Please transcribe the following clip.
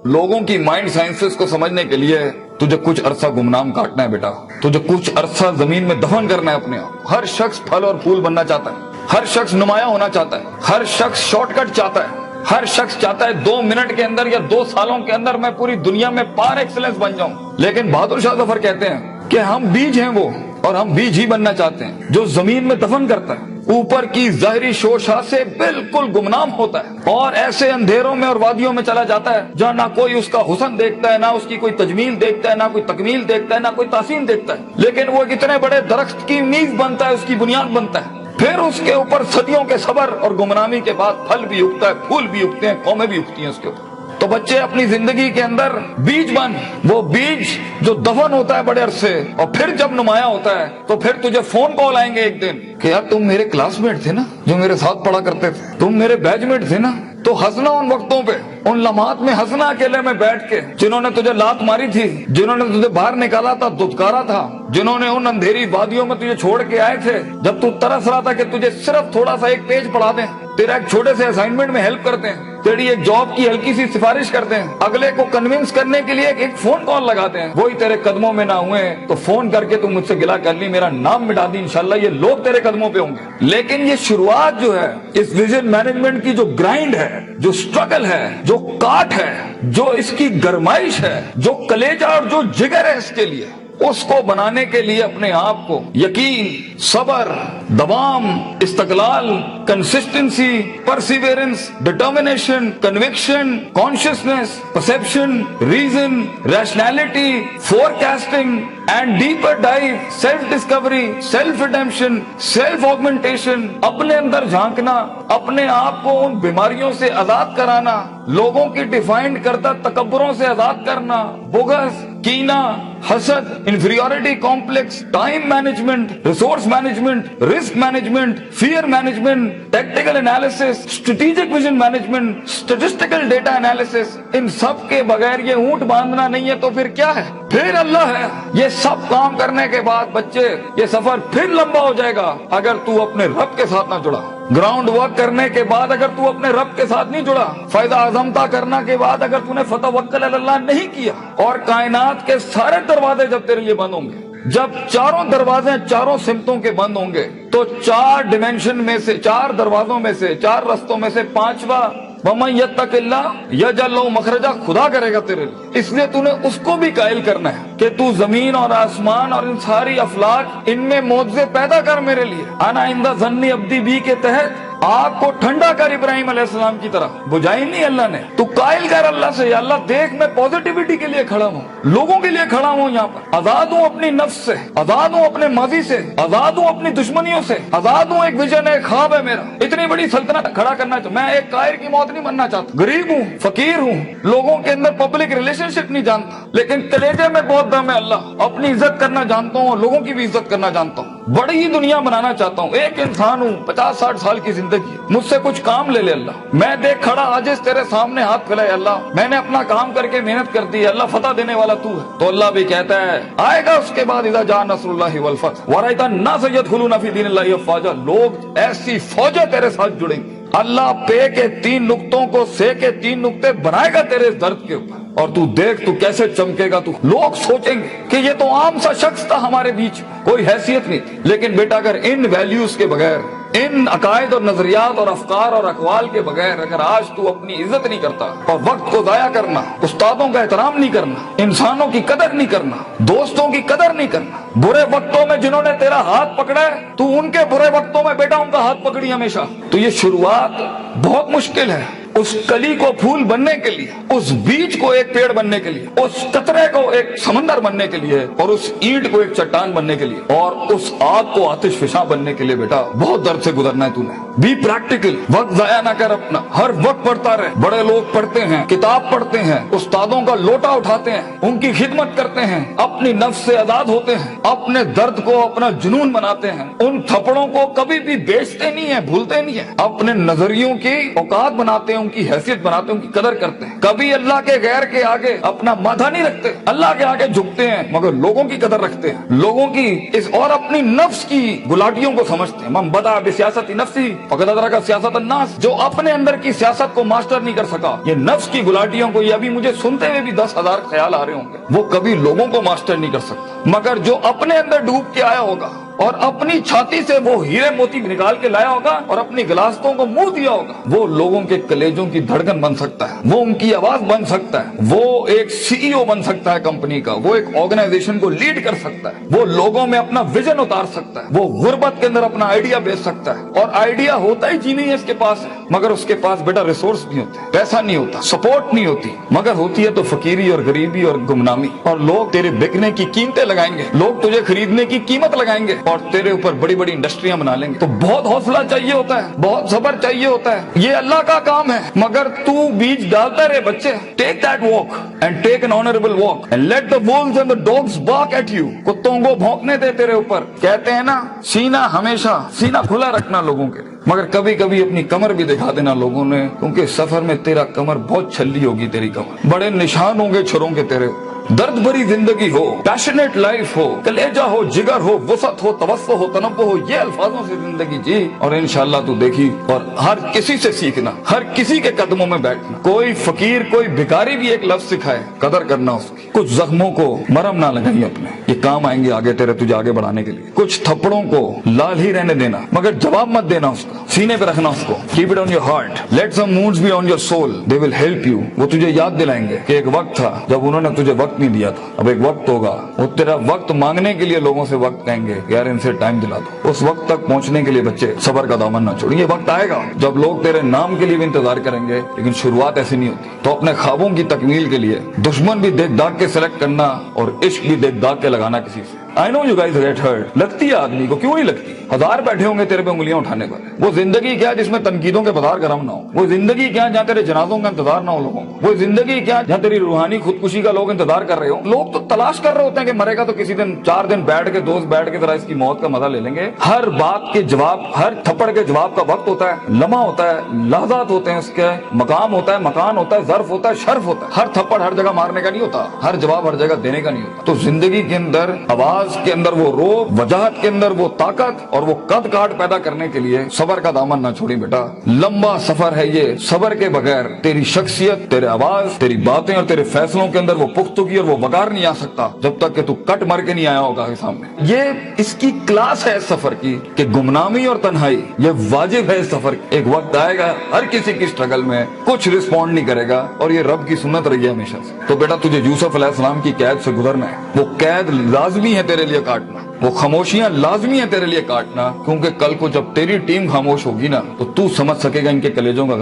لوگوں کی mind sciences کو سمجھنے کے لیے تجھے کچھ عرصہ گمنام کاٹنا ہے بیٹا، تجھے کچھ عرصہ زمین میں دفن کرنا ہے اپنے آپ۔ ہر شخص پھل اور پھول بننا چاہتا ہے، ہر شخص نمایاں ہونا چاہتا ہے، ہر شخص شارٹ کٹ چاہتا ہے، ہر شخص چاہتا ہے 2 منٹ کے اندر یا 2 سالوں کے اندر میں پوری دنیا میں پار ایکسلنس بن جاؤں۔ لیکن بہادر شاہ ظفر کہتے ہیں کہ ہم بیج ہیں وہ، اور ہم بیج ہی بننا چاہتے ہیں جو زمین میں دفن کرتا ہے، اوپر کی ظاہری شوشہ سے بالکل گمنام ہوتا ہے اور ایسے اندھیروں میں اور وادیوں میں چلا جاتا ہے جہاں نہ کوئی اس کا حسن دیکھتا ہے، نہ اس کی کوئی تجمیل دیکھتا ہے، نہ کوئی تکمیل دیکھتا ہے، نہ کوئی تحسین دیکھتا ہے، لیکن وہ ایک اتنے بڑے درخت کی نیز بنتا ہے، اس کی بنیاد بنتا ہے، پھر اس کے اوپر صدیوں کے صبر اور گمنامی کے بعد پھل بھی اگتا ہے، پھول بھی اگتے ہیں، قومیں بھی اگتی ہیں اس کے اوپر۔ تو بچے اپنی زندگی کے اندر بیج بن، وہ بیج جو دفن ہوتا ہے بڑے عرصے، اور پھر جب نمایاں ہوتا ہے تو پھر تجھے فون کال آئیں گے ایک دن کہ یار تم میرے کلاس میٹ تھے نا، جو میرے ساتھ پڑھا کرتے تھے، تم میرے بیچ میٹ تھے نا۔ تو ہنسنا ان وقتوں پہ، ان لمحات میں ہنسنا اکیلے میں بیٹھ کے، جنہوں نے تجھے لات ماری تھی، جنہوں نے تجھے باہر نکالا تھا، دھتکارا تھا، جنہوں نے ان اندھیری وادیوں میں تجھے چھوڑ کے آئے تھے جب تو ترس رہا تھا کہ تجھے صرف تھوڑا سا ایک پیج پڑھا دیں، تیرا ایک چھوٹے سے اسائنمنٹ میں ہیلپ کرتے ہیں، تیری ایک جاب کی ہلکی سی سفارش کرتے ہیں، اگلے کو کنونس کرنے کے لیے ایک فون کال لگاتے ہیں، وہی تیرے قدموں میں نہ ہوئے تو فون کر کے تم مجھ سے گلا کر لی، میرا نام مٹا دی، انشاءاللہ یہ لوگ تیرے قدموں پہ ہوں گے۔ لیکن یہ شروعات جو ہے اس ویژن مینجمنٹ کی، جو گرائنڈ ہے، جو سٹرگل ہے، جو کاٹ ہے، جو اس کی گرمائش ہے، جو کلیجہ اور جو جگر ہے، اس کے لیے، اس کو بنانے کے لیے اپنے آپ کو یقین، صبر، دوام، استقلال، consistency, perseverance, determination, conviction, consciousness, perception, reason, rationality, forecasting and deeper dive, self discovery, self redemption, self augmentation, اپنے اندر جھانکنا، اپنے آپ کو ان بیماریوں سے آزاد کرانا، لوگوں کی ڈیفائنڈ کردہ تکبروں سے آزاد کرنا، بغض، کینہ، حسد، inferiority complex, time management, resource management, risk management, fear management, tactical analysis, strategic vision management, statistical data analysis, ان سب کے بغیر یہ اونٹ باندھنا نہیں ہے تو پھر کیا ہے؟ پھر اللہ ہے۔ یہ سب کام کرنے کے بعد بچے یہ سفر پھر لمبا ہو جائے گا اگر تو اپنے رب کے ساتھ نہ جڑا۔ گراؤنڈ ورک کرنے کے بعد اگر تو اپنے رب کے ساتھ نہیں جڑا، فائدہ عظمتا کرنا کے بعد اگر تو نے فتوکل علی اللہ نہیں کیا، اور کائنات کے سارے دروازے جب تیرے لیے بند ہوں گے، جب چاروں دروازے چاروں سمتوں کے بند ہوں گے، تو 4 ڈیمنشن میں سے، 4 دروازوں میں سے، 4 رستوں میں سے 5واں وَمَن يَتَّقِ اللَّهَ يَجْعَل لَّهُ مَخْرَجًا، خدا کرے گا تیرے لیے۔ اس لیے تو نے اس کو بھی قائل کرنا ہے کہ تو زمین اور آسمان اور ان ساری افلاک، ان میں معجزے پیدا کر میرے لیے۔ انا عند ظن عبدی بی کے تحت آگ کو ٹھنڈا کر ابراہیم علیہ السلام کی طرح، بجھائی نہیں اللہ نے، تو قائل کر اللہ سے، یا اللہ دیکھ میں پوزیٹیوٹی کے لیے کھڑا ہوں، لوگوں کے لیے کھڑا ہوں، یہاں پر آزاد ہوں اپنی نفس سے، آزاد ہوں اپنے ماضی سے، آزاد ہوں اپنی دشمنیوں سے، آزاد ہوں، ایک ویژن ہے، ایک خواب ہے میرا، اتنی بڑی سلطنت کھڑا کرنا چاہتا، میں ایک قائر کی موت نہیں مرنا چاہتا، غریب ہوں، فقیر ہوں، لوگوں کے اندر پبلک ریلیشن شپ نہیں جانتا، لیکن کلیجے میں بہت دم ہے اللہ، اپنی عزت کرنا جانتا ہوں اور لوگوں کی بھی عزت کرنا جانتا ہوں، بڑی ہی دنیا بنانا چاہتا ہوں، ایک انسان ہوں، 50-60 سال کی زندگی، مجھ سے کچھ کام لے لے اللہ، میں دیکھ کھڑا عاجز تیرے سامنے ہاتھ پھیلائے اللہ، میں نے اپنا کام کر کے محنت کر دی ہے اللہ، فتح دینے والا تو ہے۔ تو اللہ بھی کہتا ہے آئے گا اس کے بعد، اذا جاء نصر اللہ والفتح ورأیت الناس يدخلون فی دین اللہ افواجا، لوگ ایسی فوجیں تیرے ساتھ جڑیں گے، اللہ پے کے 3 نقطوں کو سے کے 3 نقطے بنائے گا تیرے درد کے اوپر، اور تو دیکھ تو کیسے چمکے گا، تو لوگ سوچیں گے کہ یہ تو عام سا شخص تھا ہمارے بیچ، کوئی حیثیت نہیں تھی، لیکن بیٹا اگر ان ویلیوز کے بغیر، ان عقائد اور نظریات اور افکار اور اقوال کے بغیر اگر آج تو اپنی عزت نہیں کرتا، اور وقت کو ضائع کرنا، استادوں کا احترام نہیں کرنا، انسانوں کی قدر نہیں کرنا، دوستوں کی قدر نہیں کرنا، برے وقتوں میں جنہوں نے تیرا ہاتھ پکڑا ہے تو ان کے برے وقتوں میں بیٹا ان کا ہاتھ پکڑی ہمیشہ، تو یہ شروعات بہت مشکل ہے، اس کلی کو پھول بننے کے لیے، اس بیج کو ایک پیڑ بننے کے لیے، اس قطرے کو ایک سمندر بننے کے لیے، اور اس اینٹ کو ایک چٹان بننے کے لیے، اور اس آگ کو آتش فشاں بننے کے لیے بیٹا بہت درد سے گزرنا ہے تو نے۔ بی پریکٹیکل، وقت ضائع نہ کر اپنا، ہر وقت پڑھتا رہے، بڑے لوگ پڑھتے ہیں، کتاب پڑھتے ہیں، استادوں کا لوٹا اٹھاتے ہیں، ان کی خدمت کرتے ہیں، اپنی نفس سے آزاد ہوتے ہیں، اپنے درد کو اپنا جنون بناتے ہیں، ان تھپڑوں کو کبھی بھی بیچتے نہیں ہیں، بھولتے نہیں ہیں، اپنے نظریوں کی اوقات بناتے ہیں، ان کی حیثیت بناتے ہیں, ان کی قدر کرتے ہیں. کبھی اللہ کے غیر کے آگے اپنا ماتھا نہیں رکھتے, اللہ کے آگے جھکتے ہیں مگر لوگوں کی قدر رکھتے ہیں, لوگوں کی اس اور اپنی نفس کی گلاٹیوں کو سمجھتے ہیں. من بدأ بسیاست نفسی فقد ادرک سیاست الناس. جو اپنے اندر کی سیاست کو ماسٹر نہیں کر سکا, یہ نفس کی گلاٹیوں کو, یہ ابھی مجھے سنتے ہوئے بھی 10,000 خیال آ رہے ہوں گے, وہ کبھی لوگوں کو ماسٹر نہیں کر سکتا. مگر جو اپنے اندر ڈوب کے آیا ہوگا اور اپنی چھاتی سے وہ ہیرے موتی نکال کے لایا ہوگا اور اپنی گلاستوں کو منہ دیا ہوگا, وہ لوگوں کے کلیجوں کی دھڑکن بن سکتا ہے, وہ ان کی آواز بن سکتا ہے, وہ ایک سی ای او بن سکتا ہے کمپنی کا, وہ ایک آرگنائزیشن کو لیڈ کر سکتا ہے, وہ لوگوں میں اپنا ویژن اتار سکتا ہے, وہ غربت کے اندر اپنا آئیڈیا بیچ سکتا ہے. اور آئیڈیا ہوتا ہی نہیں ہے اس کے پاس, مگر اس کے پاس بیٹا ریسورس نہیں ہوتے, پیسہ نہیں ہوتا, سپورٹ نہیں ہوتی, مگر ہوتی ہے تو فقیری اور غریبی اور گمنامی. اور لوگ تیرے بکنے کی قیمتیں لگائیں گے, لوگ تجھے خریدنے کی قیمت لگائیں گے اور تیرے اوپر بڑی بڑی انڈسٹریاں بنا لیں گے. تو بہت حوصلہ چاہیے ہوتا ہے, بہت صبر چاہیے ہوتا ہے, یہ اللہ کا کام ہے. مگر تو بیج ڈالتا رہے بچے, take that walk and take an honourable walk and let the وولز and the dogs بارک ایٹ یو. کتوں کو بھونکنے دے تیرے اوپر. کہتے ہیں نا سینہ ہمیشہ سینہ کھلا رکھنا لوگوں کے, مگر کبھی کبھی اپنی کمر بھی دکھا دینا لوگوں نے, کیونکہ سفر میں تیرا کمر بہت چھلی ہوگی, تیری کمر بڑے نشان ہوں گے چھروں کے تیرے. درد بھری زندگی ہو, پیشنیٹ لائف ہو, کلیجہ ہو, جگر ہو, وسعت ہو, توسع ہو, تنوع ہو, یہ الفاظوں سے زندگی جی. اور انشاءاللہ تو دیکھی, اور ہر کسی سے سیکھنا, ہر کسی کے قدموں میں بیٹھنا. کوئی فقیر کوئی بھکاری بھی ایک لفظ سکھائے, قدر کرنا اس کی. کچھ زخموں کو مرہم نہ لگائیں اپنے, یہ کام آئیں گے آگے تیرے, تجھے آگے بڑھانے کے لیے. کچھ تھپڑوں کو لال ہی رہنے دینا, مگر جواب مت دینا اس کا, سینے پہ رکھنا اس کو. Keep it on your heart, let some moods be on your soul, they will help you. وہ تجھے یاد دلائیں گے کہ ایک وقت تھا جب انہوں نے تجھے وقت نہیں دیا تھا, اب ایک وقت ہوگا وہ تیرا وقت مانگنے کے لیے لوگوں سے وقت کہیں گے یار ان سے ٹائم دلا دو. اس وقت تک پہنچنے کے لیے بچے صبر کا دامن نہ چھوڑیں. یہ وقت آئے گا جب لوگ تیرے نام کے لیے بھی انتظار کریں گے, لیکن شروعات ایسی نہیں ہوتی. تو اپنے خوابوں کی تکمیل کے لیے دشمن بھی دیکھ داغ کے سلیکٹ کرنا اور عشق بھی دیکھ داغ کے لگانا کسی سے. I know you guys get hurt. لگتی ہے آدمی کو, کیوں نہیں لگتی؟ 1000 بیٹھے ہوں گے تیرے پہ انگلیاں اٹھانے پر. وہ زندگی کیا جس میں تنقیدوں کے بازار گرم نہ ہو, وہ زندگی کیا جہاں تیرے جنازوں کا انتظار نہ ہو لوگوں کو, وہ زندگی کیا جہاں تیری روحانی خودکشی کا لوگ انتظار کر رہے ہو. لوگ تو تلاش کر رہے ہوتے ہیں کہ مرے گا تو کسی دن 4 دن بیٹھ کے دوست بیٹھ کے ذرا اس کی موت کا مزہ لے لیں گے. ہر بات کے جواب, ہر تھپڑ کے جواب کا وقت ہوتا ہے, لمحہ ہوتا ہے, لحظات ہوتے ہیں, اس کے مقام ہوتا ہے, مکان ہوتا ہے, ظرف ہوتا ہے, شرف ہوتا ہے. ہر تھپڑ ہر جگہ مارنے کا نہیں ہوتا, ہر جواب ہر جگہ دینے کا نہیں ہوتا. تو زندگی کے اندر آواز کے اندر وہ وجاہت کے اندر وہ طاقت اور وہ قد کاٹ پیدا کرنے کے لیے صبر کا دامن نہ چھوڑی بیٹا. لمبا سفر ہے یہ, صبر کے بغیر تیری شخصیت, تیرے آواز, تیری باتیں اور تیرے فیصلوں کے اندر وہ پختگی اور وہ وقار نہیں آ سکتا جب تک کہ تو کٹ مر کے نہیں آیا ہوگا سامنے. یہ اس کی کلاس ہے اس سفر کی کہ گمنامی اور تنہائی یہ واجب ہے اس سفر کی. ایک وقت آئے گا ہر کسی کی اسٹرگل میں کچھ رسپونڈ نہیں کرے گا, اور یہ رب کی سنت رہی ہے ہمیشہ سے. تو بیٹا تجھے یوسف علیہ السلام کی قید سے گزرنا ہے. وہ قید لازمی ہے تیرے لیے کاٹنا, وہ خاموشیاں لازمی ہیں تیرے لیے کاٹنا, کیونکہ کل کو جب تیری ٹیم خاموش ہوگی نا تو تو سمجھ سکے گا ان کے کلیجوں کا